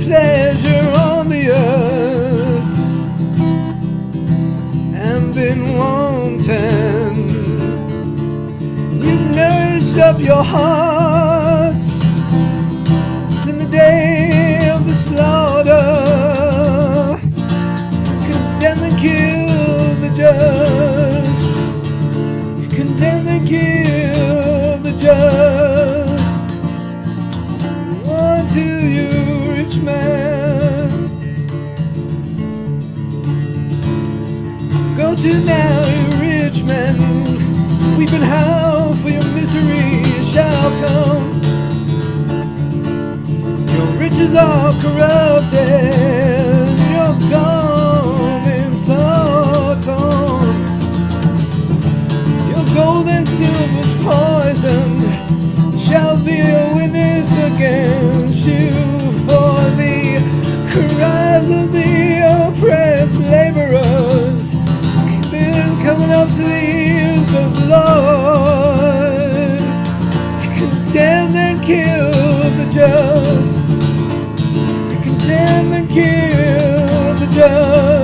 pleasure on the earth and been wanton. You nourished up your hearts in the day of the slaughter. Condemn and kill the just. Condemn and kill the just. One to you, rich man. Go to now, you rich man. Weep and howl, for your misery shall come. Your riches are corrupted, your garments are torn. Your gold and silver's poisoned shall be a witness against you. For the cries of the oppressed laborers been coming up to the ears of the Lord. Condemn and kill the just. Condemn and kill the just.